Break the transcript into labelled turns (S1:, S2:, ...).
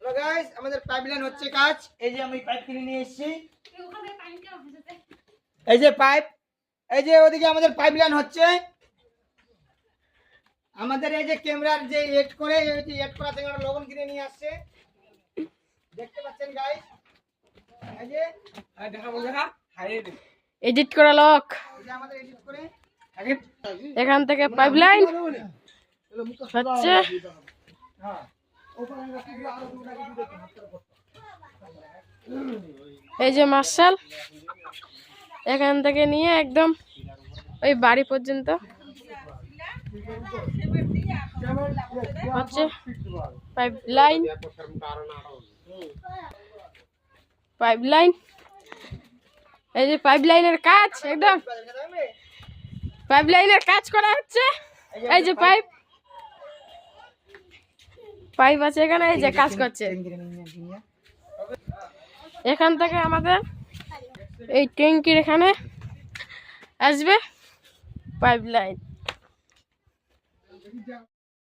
S1: Hello guys, আমাদের pipeline হচ্ছে কাজ। এই যে আমি পাইপ কিনে নিয়ে এসেছি। এই যে পাইপ, এই যে ওদিকে আমাদের পাইপলাইন হচ্ছে। আমাদের এই যে ক্যামেরার যে এড করে এই যে এড করা থেকে আমরা লবণ কিনে নিয়ে আসছে, দেখতে পাচ্ছেন গাইস। এই যে
S2: এডিট করা লোক
S1: এই যে আমাদের এডিট করে
S2: এখান থেকে পাইপলাইন হচ্ছে।
S1: হ্যাঁ
S2: এই যে মার্শাল এখান থেকে নিয়ে একদম ওই বাড়ি পর্যন্ত হচ্ছে পাইপলাইন। পাইপলাইন, এই যে পাইপলাইনের কাজ, একদম পাইপলাইনের কাজ করা হচ্ছে। এই যে পাইপ পাইপ আছে এখানে, এই যে কাজ করছে। এখান থেকে আমাদের এই ট্যাঙ্কির এখানে আসবে পাইপলাইন।